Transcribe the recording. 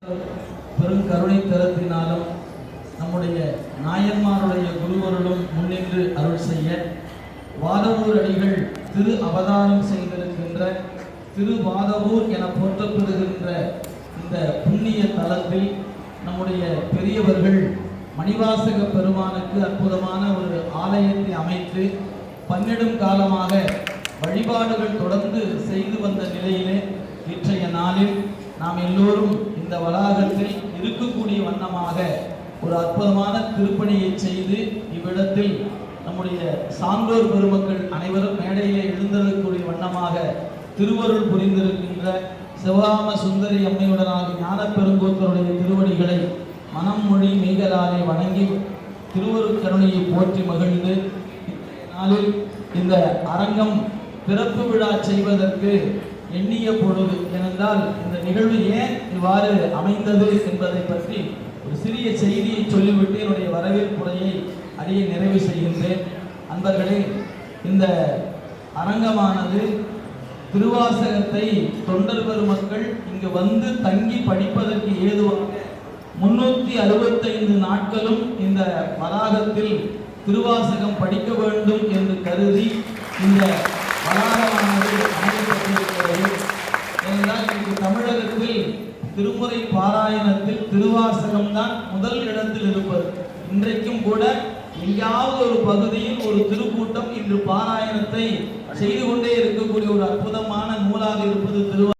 பெருங்கருணை தரத்தினாலும் நம்முடைய நாயன்மாருடைய குருவருளும் முன்னின்று அருள் செய்ய வாதவூர் அடிகள் திரு அவதாரம் செய்திருக்கின்ற திருவாதவூர் என போற்றப்படுகின்ற இந்த புண்ணிய தலத்தில் நம்முடைய பெரியவர்கள் மணிவாசக பெருமானுக்கு அற்புதமான ஒரு ஆலயத்தை அமைத்து பன்னெடும் காலமாக வழிபாடுகள் தொடர்ந்து செய்து வந்த நிலையிலே இன்றைய நாளில் நாம் எல்லோரும் இந்த வளாகத்தில் இருக்கக்கூடிய வண்ணமாக ஒரு அற்புதமான திருப்பணியை செய்து இவ்விடத்தில் நம்முடைய சான்றோர் பெருமக்கள் அனைவரும் மேடையிலே எழுந்திருக்கக்கூடிய வண்ணமாக திருவருள் புரிந்திருக்கின்ற சிவகாம சுந்தரி அம்மையுடனாக ஞான பெருங்கோத்தருடைய திருவடிகளை மனம் மொழி மெய்களாலே வணங்கி திருவருள் கருணையை போற்றி மகிழ்ந்து நாளில் இந்த அரங்கம் பிறப்பு விழா செய்வதற்கு எண்ணிய பொழுது ஏனென்றால் இந்த நிகழ்வு ஏன் இவ்வாறு அமைந்தது என்பதை பற்றி ஒரு சிறிய செய்தியை சொல்லிவிட்டு என்னுடைய வரவேற்புரையை அடியே நிறைவு செய்கின்றேன். அன்பர்களே, இந்த அரங்கமானது திருவாசகத்தை தொண்டர் பெருமக்கள் இங்கு வந்து தங்கி படிப்பதற்கு ஏதுவாக 365 நாட்களும் இந்த வளாகத்தில் திருவாசகம் படிக்க வேண்டும் என்று கருதி இந்த வளாகமானது அமைக்கப்பட்டிருக்கிறது. ஏனென்றால் இன்றைக்கு தமிழகத்தில் திருமுறை பாராயணத்தில் திருவாசகம் தான் முதல் இடத்தில் இருப்பது. இன்றைக்கும் கூட எங்காவது ஒரு பகுதியில் ஒரு திருக்கூட்டம் இன்று பாராயணத்தை செய்து கொண்டே இருக்கக்கூடிய ஒரு அற்புதமான நூலாக இருப்பது திருவாசகம்.